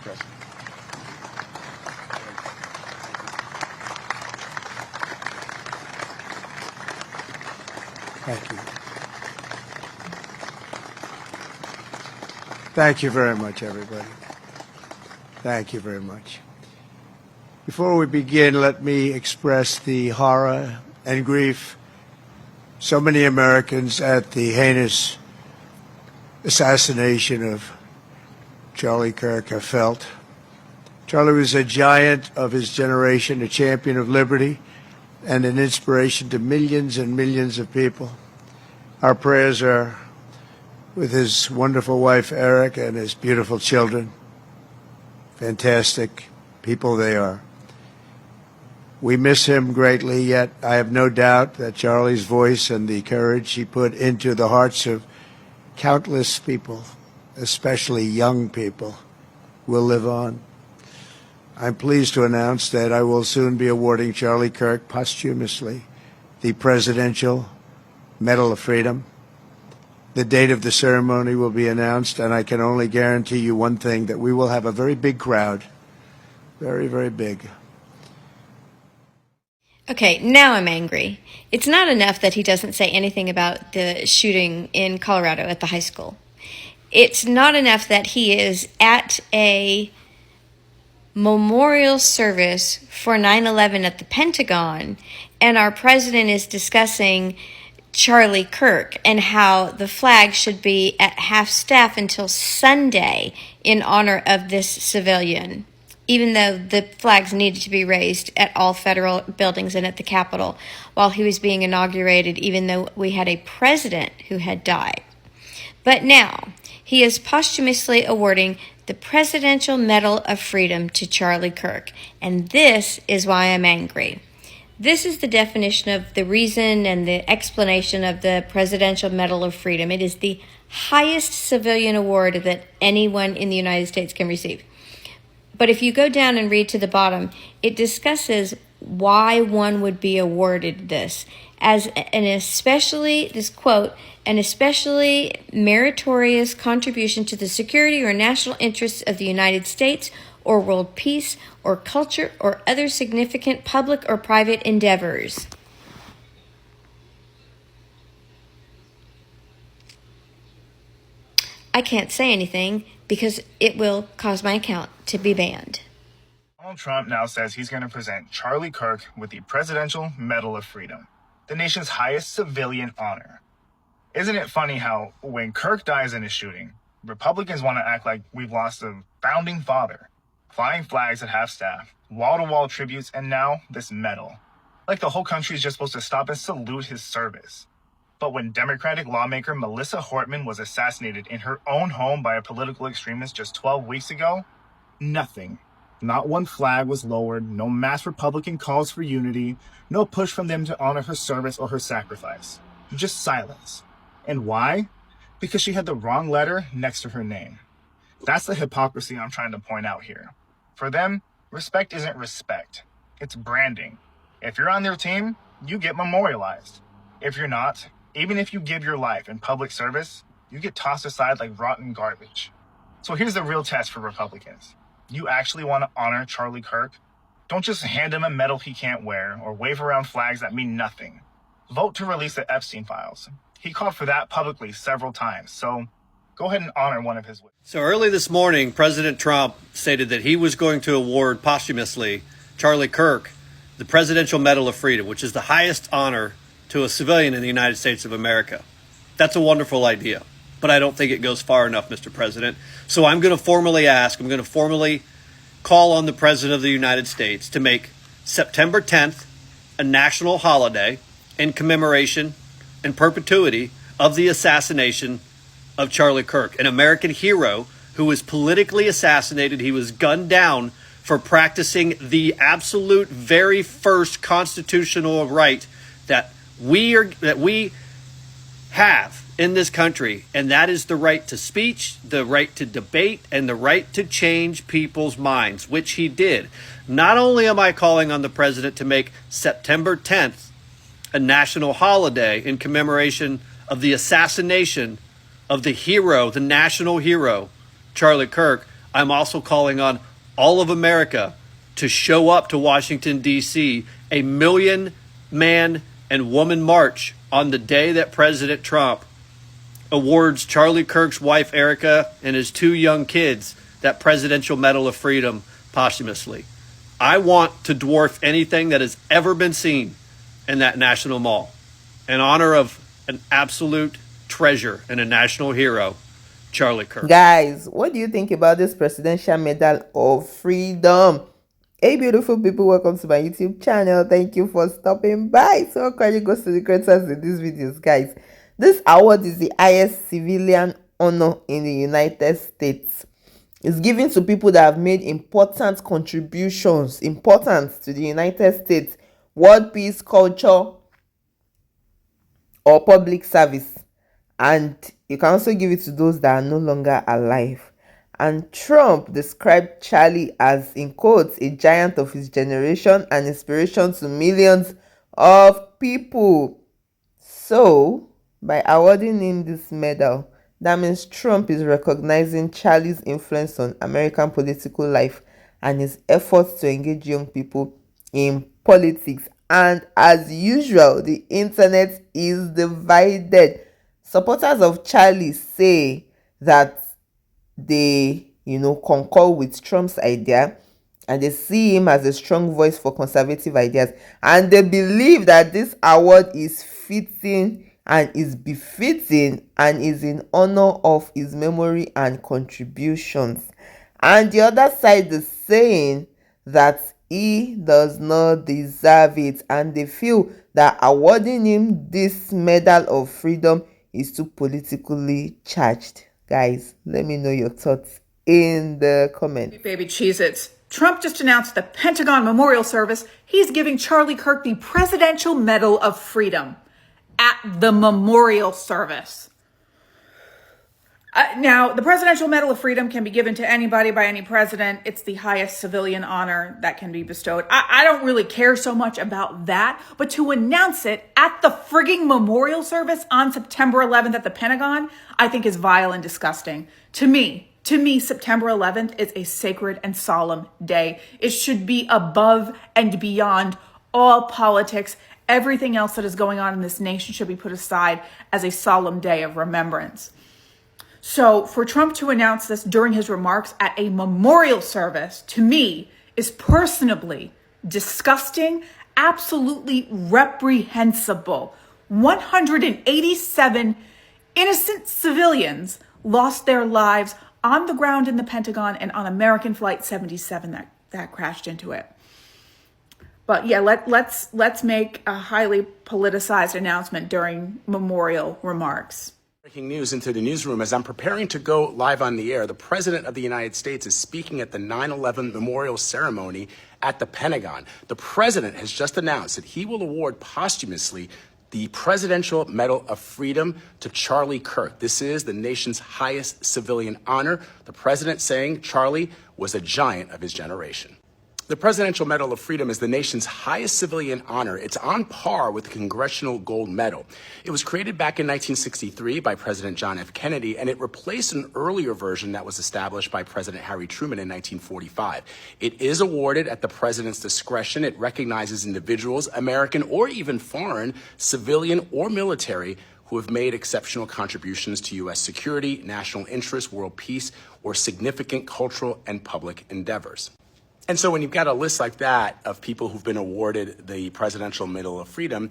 President. Thank you. Thank you very much, everybody. Thank you very much. Before we begin, let me express the horror and grief so many Americans at the heinous assassination of Charlie Kirk have felt. Charlie was a giant of his generation, a champion of liberty, and an inspiration to millions and millions of people. Our prayers are with his wonderful wife, Eric, and his beautiful children. Fantastic people they are. We miss him greatly, yet I have no doubt that Charlie's voice and the courage he put into the hearts of countless people, especially young people, will live on. I'm pleased to announce that I will soon be awarding Charlie Kirk posthumously the Presidential Medal of Freedom. The date of the ceremony will be announced, and I can only guarantee you one thing, that we will have a very big crowd, very, very big. Okay, now I'm angry. It's not enough that he doesn't say anything about the shooting in Colorado at the high school. It's not enough that he is at a memorial service for 9/11 at the Pentagon, and our president is discussing Charlie Kirk and how the flag should be at half-staff until Sunday in honor of this civilian, even though the flags needed to be raised at all federal buildings and at the Capitol while he was being inaugurated, even though we had a president who had died. But now, he is posthumously awarding the Presidential Medal of Freedom to Charlie Kirk, and this is why I'm angry. This is the definition of the reason and the explanation of the Presidential Medal of Freedom. It is the highest civilian award that anyone in the United States can receive. But if you go down and read to the bottom, it discusses why one would be awarded this as an especially, this quote, an especially meritorious contribution to the security or national interests of the United States or world peace or culture or other significant public or private endeavors. I can't say anything because it will cause my account to be banned. Donald Trump now says he's going to present Charlie Kirk with the Presidential Medal of Freedom, the nation's highest civilian honor. Isn't it funny how when Kirk dies in a shooting, Republicans want to act like we've lost a founding father, flying flags at half-staff, wall-to-wall tributes, and now this medal. Like the whole country is just supposed to stop and salute his service. But when Democratic lawmaker Melissa Hortman was assassinated in her own home by a political extremist just 12 weeks ago, nothing. Not one flag was lowered, no mass Republican calls for unity, no push from them to honor her service or her sacrifice. Just silence. And why? Because she had the wrong letter next to her name. That's the hypocrisy I'm trying to point out here. For them, respect isn't respect. It's branding. If you're on their team, you get memorialized. If you're not, even if you give your life in public service, you get tossed aside like rotten garbage. So here's the real test for Republicans. You actually want to honor Charlie Kirk? Don't just hand him a medal he can't wear or wave around flags that mean nothing. Vote to release the Epstein files. He called for that publicly several times, so go ahead and honor one of his witnesses. So early this morning, President Trump stated that he was going to award posthumously Charlie Kirk the Presidential Medal of Freedom, which is the highest honor to a civilian in the United States of America. That's a wonderful idea, but I don't think it goes far enough, Mr. President. So I'm going to formally call on the President of the United States to make September 10th a national holiday in commemoration and perpetuity of the assassination of Charlie Kirk, an American hero who was politically assassinated. He was gunned down for practicing the absolute very first constitutional right that we have in this country, and that is the right to speech, the right to debate, and the right to change people's minds, which he did. Not only am I calling on the president to make September 10th a national holiday in commemoration of the assassination of the hero, the national hero, Charlie Kirk, I'm also calling on all of America to show up to Washington, D.C., a 1,000,000-man and woman march on the day that President Trump awards Charlie Kirk's wife, Erica, and his 2 young kids that Presidential Medal of Freedom posthumously. I want to dwarf anything that has ever been seen in that National Mall in honor of an absolute treasure and a national hero, Charlie Kirk. Guys, what do you think about this Presidential Medal of Freedom? Hey beautiful people, welcome to my YouTube channel. Thank you for stopping by. So credit goes to the creators in these videos, guys. This award is the highest civilian honor in the United States. It's given to people that have made important contributions, to the United States, world peace, culture, or public service. And you can also give it to those that are no longer alive. And Trump described Charlie as, in quotes, a giant of his generation and inspiration to millions of people. So, by awarding him this medal, that means Trump is recognizing Charlie's influence on American political life and his efforts to engage young people in politics. And as usual, the internet is divided. Supporters of Charlie say that they, concur with Trump's idea, and they see him as a strong voice for conservative ideas. And they believe that this award is fitting and is befitting and is in honor of his memory and contributions. And the other side is saying that he does not deserve it, and they feel that awarding him this Medal of Freedom is too politically charged. Guys, let me know your thoughts in the comments. Baby Cheez-Its. Trump just announced the Pentagon Memorial Service. He's giving Charlie Kirk the Presidential Medal of Freedom at the memorial service. Now, the Presidential Medal of Freedom can be given to anybody by any president. It's the highest civilian honor that can be bestowed. I don't really care so much about that, but to announce it at the frigging memorial service on September 11th at the Pentagon, I think is vile and disgusting. To me, September 11th is a sacred and solemn day. It should be above and beyond all politics. Everything else that is going on in this nation should be put aside as a solemn day of remembrance. So for Trump to announce this during his remarks at a memorial service, to me, is personally disgusting, absolutely reprehensible. 187 innocent civilians lost their lives on the ground in the Pentagon and on American Flight 77 that crashed into it. But yeah, let's make a highly politicized announcement during memorial remarks. Breaking news into the newsroom. As I'm preparing to go live on the air, the President of the United States is speaking at the 9/11 memorial ceremony at the Pentagon. The President has just announced that he will award posthumously the Presidential Medal of Freedom to Charlie Kirk. This is the nation's highest civilian honor. The President saying Charlie was a giant of his generation. The Presidential Medal of Freedom is the nation's highest civilian honor. It's on par with the Congressional Gold Medal. It was created back in 1963 by President John F. Kennedy, and it replaced an earlier version that was established by President Harry Truman in 1945. It is awarded at the president's discretion. It recognizes individuals, American or even foreign, civilian or military, who have made exceptional contributions to U.S. security, national interest, world peace, or significant cultural and public endeavors. And so when you've got a list like that of people who've been awarded the Presidential Medal of Freedom,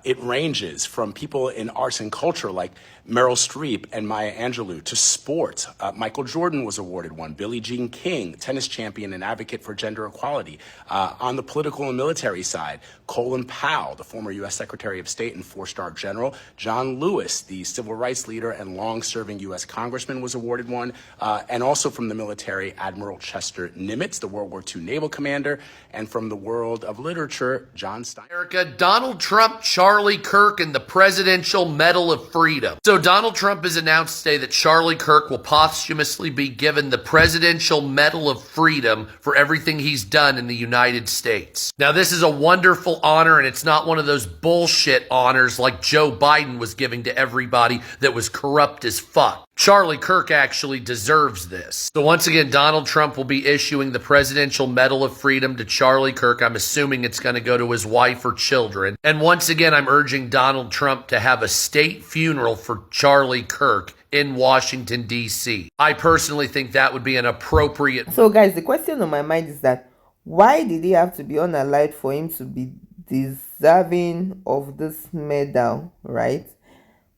it ranges from people in arts and culture like Meryl Streep and Maya Angelou to sports. Michael Jordan was awarded one. Billie Jean King, tennis champion and advocate for gender equality. On the political and military side, Colin Powell, the former U.S. Secretary of State and four-star general. John Lewis, the civil rights leader and long-serving U.S. congressman, was awarded one. And also from the military, Admiral Chester Nimitz, the World War II naval commander. And from the world of literature, John Stein. America, Donald Trump, Charlie Kirk, and the Presidential Medal of Freedom. So Donald Trump has announced today that Charlie Kirk will posthumously be given the Presidential Medal of Freedom for everything he's done in the United States. Now, this is a wonderful honor, and it's not one of those bullshit honors like Joe Biden was giving to everybody that was corrupt as fuck. Charlie Kirk actually deserves this. So once again, Donald Trump will be issuing the Presidential Medal of Freedom to Charlie Kirk. I'm assuming it's going to go to his wife or children. And once again, I'm urging Donald Trump to have a state funeral for Charlie Kirk in Washington, D.C. I personally think that would be an appropriate... So guys, the question on my mind is that why did he have to be unalive for him to be deserving of this medal, right?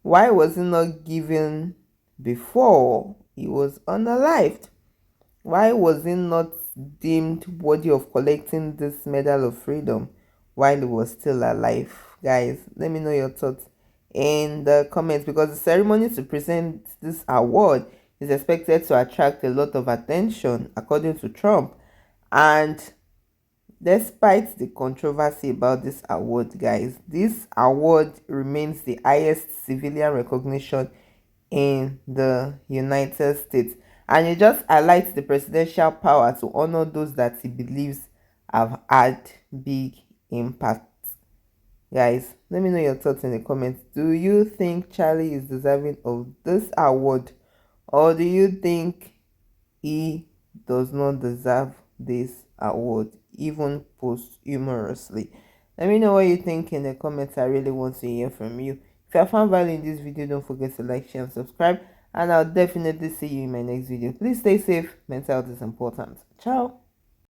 Why was he not given before he was unalived? Why was he not deemed worthy of collecting this Medal of Freedom while he was still alive? Guys, let me know your thoughts in the comments, because the ceremony to present this award is expected to attract a lot of attention according to Trump. And despite the controversy about this award, guys, this award remains the highest civilian recognition in the United States, and it just highlights the presidential power to honor those that he believes have had big impact. Guys, let me know your thoughts in the comments. Do you think Charlie is deserving of this award, or do you think he does not deserve this award, even posthumously? Let me know what you think in the comments. I really want to hear from you. If you have found value in this video, don't forget to like, share, and subscribe. And I'll definitely see you in my next video. Please stay safe. Mental health is important. Ciao.